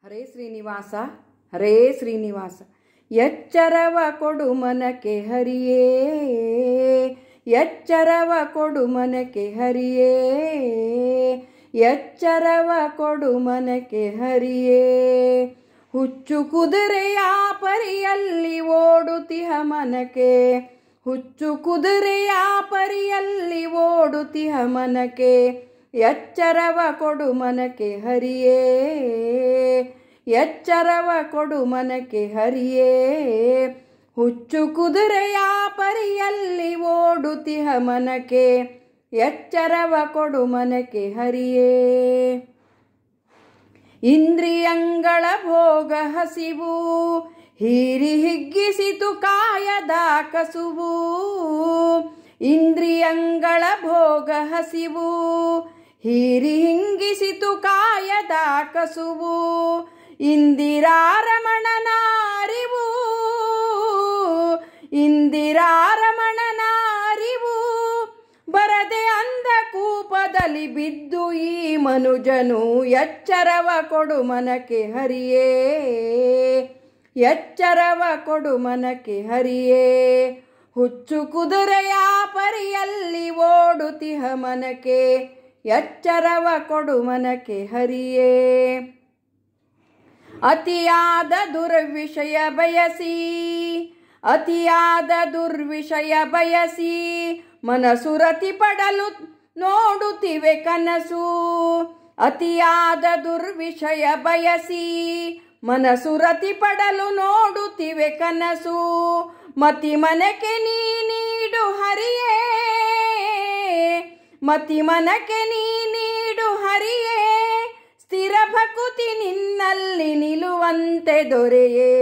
ಹರೇ ಶ್ರೀನಿವಾಸ ಹರೇ ಶ್ರೀನಿವಾಸ. ಎಚ್ಚರವ ಕೊಡು ಮನಕ್ಕೆ ಹರಿಯೇ, ಎಚ್ಚರವ ಕೊಡು ಮನಕ್ಕೆ ಹರಿಯೇ, ಎಚ್ಚರವ ಕೊಡು ಮನಕ್ಕೆ ಹರಿಯೇ. ಹುಚ್ಚು ಕುದುರೆಯ ಪರಿಯಲ್ಲಿ ಓಡುತ್ತಿಹ ಮನಕ್ಕೆ, ಹುಚ್ಚು ಕುದುರೆಯ ಪರಿಯಲ್ಲಿ ಓಡುತ್ತಿಹ ಮನಕ್ಕೆ. ಎಚ್ಚರವ ಕೊಡು ಮನಕ್ಕೆ ಹರಿಯೇ, ಎಚ್ಚರವ ಕೊಡು ಮನಕ್ಕೆ ಹರಿಯೇ. ಹುಚ್ಚು ಕುದುರೆಯ ಪರಿಯಲ್ಲಿ ಓಡುತ್ತಿಹ ಮನಕ್ಕೆ. ಎಚ್ಚರವ ಕೊಡು ಮನಕ್ಕೆ ಹರಿಯೇ. ಇಂದ್ರಿಯಂಗಳ ಭೋಗ ಹಸಿವು ಹೀರಿ ಹಿಗ್ಗಿಸಿತು ಕಾಯದ ಕಸುವು. ಇಂದ್ರಿಯಂಗಳ ಭೋಗ ಹಸಿವು ಹೀರಿ ಹಿಂಗಿಸಿತು ಕಾಯದ ಕಸುವು. ಇಂದಿರಾರಮಣನ ಅರಿವು, ಇಂದಿರಾರಮಣನ ಅರಿವು ಬರದೆ ಅಂಧಕೂಪದಲ್ಲಿ ಬಿದ್ದು ಈ ಮನುಜನು. ಎಚ್ಚರವ ಕೊಡು ಮನಕ್ಕೆ ಹರಿಯೇ, ಎಚ್ಚರವ ಕೊಡು ಮನಕ್ಕೆ ಹರಿಯೇ. ಹುಚ್ಚು ಕುದುರೆಯ ಪರಿಯಲ್ಲಿ ಓಡುತ್ತಿಹ ಮನಕ್ಕೆ. ಎಚ್ಚರವ ಕೊಡು ಮನಕ್ಕೆ ಹರಿಯೇ. ಅತಿಯಾದ ದುರ್ವಿಷಯ ಬಯಸಿ, ಅತಿಯಾದ ದುರ್ವಿಷಯ ಬಯಸಿ ಮನಸ್ಸು ರತಿ ಪಡಲು ನೋಡುತ್ತಿವೆ ಕನಸು. ಅತಿಯಾದ ದುರ್ವಿಷಯ ಬಯಸಿ ಮನಸ್ಸು ರತಿ ಪಡಲು ನೋಡುತ್ತಿವೆ ಕನಸು. ಮತಿ ಮನಕ್ಕೆ ನೀ ನೀಡು ಹರಿಯೇ, ಮತಿ ಮನಕ್ಕೆ ನೀ ನೀಡು ಹರಿಯೇ. ಸ್ಥಿರ ಭಕುತಿ ನಿನ್ನಲ್ಲಿ ನಿಲ್ಲುವಂತೆ ದೊರೆಯೇ,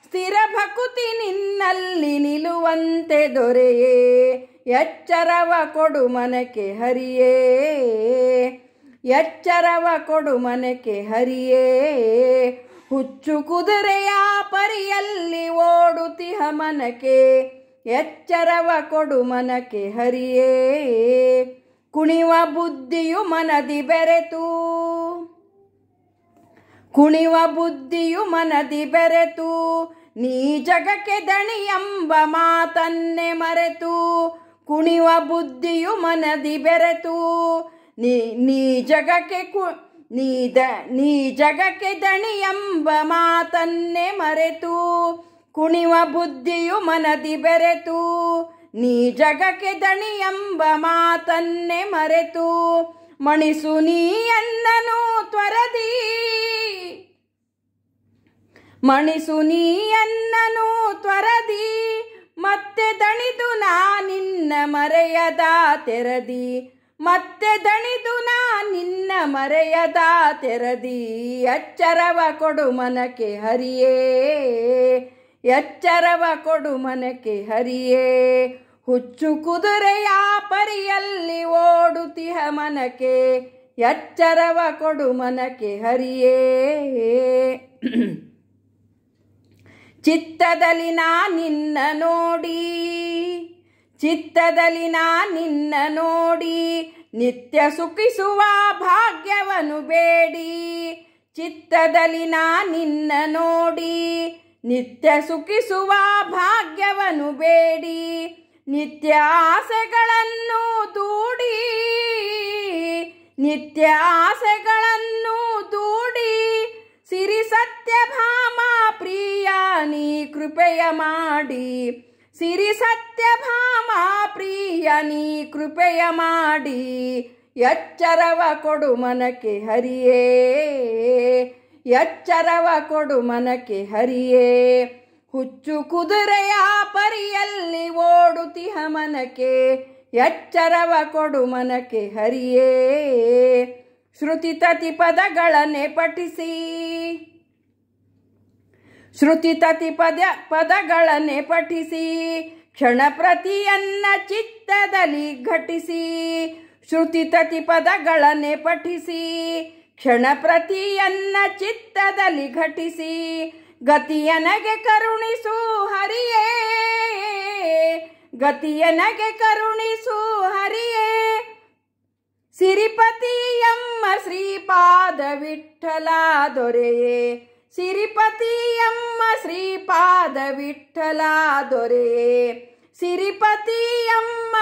ಸ್ಥಿರ ಭಕುತಿ ನಿನ್ನಲ್ಲಿ ನಿಲ್ಲುವಂತೆ ದೊರೆಯೇ. ಎಚ್ಚರವ ಕೊಡು ಮನಕ್ಕೆ ಹರಿಯೇ, ಎಚ್ಚರವ ಕೊಡು ಮನಕ್ಕೆ ಹರಿಯೇ. ಹುಚ್ಚು ಕುದುರೆಯ ಪರಿಯಲ್ಲಿ ಓಡುತ್ತಿಹ ಮನಕ್ಕೆ. ಎಚ್ಚರವ ಕೊಡು ಮನಕ್ಕೆ ಹರಿಯೇ. ಕುಣಿವ ಬುದ್ಧಿಯು ಮನದಿ ಬೆರೆತು, ಕುಣಿವ ಬುದ್ಧಿಯು ಮನದಿ ಬೆರೆತು ನೀ ಜಗಕ್ಕೆ ದಣಿ ಎಂಬ ಮಾತನ್ನೇ ಮರೆತು. ಕುಣಿವ ಬುದ್ಧಿಯು ಮನದಿ ಬೆರೆತು ನೀ ಜಗಕ್ಕೆ ನೀ ಜಗಕ್ಕೆ ದಣಿ ಎಂಬ ಮಾತನ್ನೇ ಮರೆತು. ಕುಣಿವ ಬುದ್ಧಿಯು ಮನದಿ ಬೆರೆತು ನೀ ಜಗಕ್ಕೆ ದಣಿ ಎಂಬ ಮಾತನ್ನೇ ಮರೆತು. ಮಣಿಸು ನೀಯನ್ನನು ತ್ವರದಿ, ಮಣಿಸು ನೀಯನ್ನನು ತ್ವರದಿ ಮತ್ತೆ ದಣಿದು ನಾ ನಿನ್ನ ಮರೆಯದ ತೆರದಿ. ಮತ್ತೆ ದಣಿದು ನಾ ನಿನ್ನ ಮರೆಯದ ತೆರದಿ. ಎಚ್ಚರವ ಕೊಡು ಮನಕ್ಕೆ ಹರಿಯೇ, ಎಚ್ಚರವ ಕೊಡು ಮನಕ್ಕೆ ಹರಿಯೇ. ಹುಚ್ಚು ಕುದುರೆಯ ಪರಿಯಲ್ಲಿ ಓಡುತ್ತಿಹ ಮನಕ್ಕೆ. ಎಚ್ಚರವ ಕೊಡು ಮನಕ್ಕೆ ಹರಿಯೇ. ಚಿತ್ತದಲ್ಲಿ ನಾ ನಿನ್ನ ನೋಡಿ, ಚಿತ್ತದಲ್ಲಿ ನಾ ನಿನ್ನ ನೋಡಿ ನಿತ್ಯ ಸುಖಿಸುವ ಭಾಗ್ಯವನ್ನು ಬೇಡಿ. ಚಿತ್ತದಲ್ಲಿ ನಾ ನಿನ್ನ ನೋಡಿ ನಿತ್ಯ ಸುಖಿಸುವ ಭಾಗ್ಯವನ್ನು ಬೇಡಿ. ನಿತ್ಯ ಆಸೆಗಳನ್ನು ದೂಡಿ, ನಿತ್ಯ ಆಸೆಗಳನ್ನು ದೂಡಿ ಸಿರಿ ಸತ್ಯಭಾಮ ಪ್ರಿಯ ನೀ ಕೃಪೆಯ ಮಾಡಿ. ಸಿರಿ ಸತ್ಯಭಾಮ ಪ್ರಿಯ ನೀ ಕೃಪೆಯ ಮಾಡಿ. ಎಚ್ಚರವ ಕೊಡು ಮನಕ್ಕೆ ಹರಿಯೇ, ಎಚ್ಚರವ ಕೊಡು ಮನಕ್ಕೆ ಹರಿಯೇ. ಹುಚ್ಚು ಕುದುರೆಯ ಪರಿಯಲ್ಲಿ ಓಡುತ್ತಿಹ ಮನಕ್ಕೆ. ಎಚ್ಚರವ ಕೊಡು ಮನಕ್ಕೆ ಹರಿಯೇ. ಶ್ರುತಿ ತತಿ ಪದಗಳನ್ನೇ ಪಠಿಸಿ, ಶ್ರುತಿ ತತಿ ಪದಗಳನ್ನೇ ಪಠಿಸಿ ಕ್ಷಣ ಪ್ರತಿಯನ್ನ ಚಿತ್ತದಲ್ಲಿ ಘಟಿಸಿ. ಶ್ರುತಿ ತತಿ ಪದಗಳನ್ನೇ ಪಠಿಸಿ ಕ್ಷಣ ಪ್ರತಿಯನ್ನ ಚಿತ್ತದಲ್ಲಿ ಘಟಿಸಿ. ಗತಿಯನಗೆ ಕರುಣಿಸು ಹರಿಯೇ, ಗತಿಯನಗೆ ಕರುಣಿಸು ಹರಿಯೇ. ಸಿರಿಪತಿಯಮ್ಮ ಶ್ರೀಪಾದ ವಿಠ್ಠಲ ದೊರೆಯೇ ಸಿರಿಪತಿಯಮ್ಮ ಶ್ರೀಪಾದ ವಿಠಲ ದೊರೆಯೇ ಸಿರಿಪತಿಯಮ್ಮ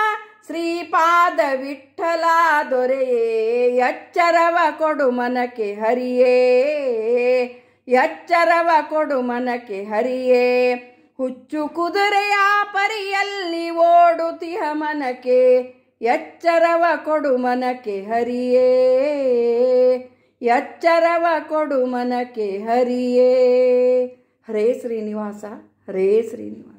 ಶ್ರೀಪಾದ ವಿಠಲ ದೊರೆಯೇ ಎಚ್ಚರವ ಕೊಡು ಮನಕ್ಕೆ ಹರಿಯೇ ಎಚ್ಚರವ ಕೊಡು ಮನಕ್ಕೆ ಹರಿಯೇ ಹುಚ್ಚು ಕುದುರೆಯ ಪರಿಯಲ್ಲಿ ಓಡುತ್ತಿಹ ಮನಕ್ಕೆ ಎಚ್ಚರವ ಕೊಡು ಮನಕ್ಕೆ ಹರಿಯೇ ಎಚ್ಚರವ ಕೊಡು ಮನಕ್ಕೆ ಹರಿಯೇ. ಹರೇ ಶ್ರೀನಿವಾಸ ಹರೇ ಶ್ರೀನಿವಾಸ.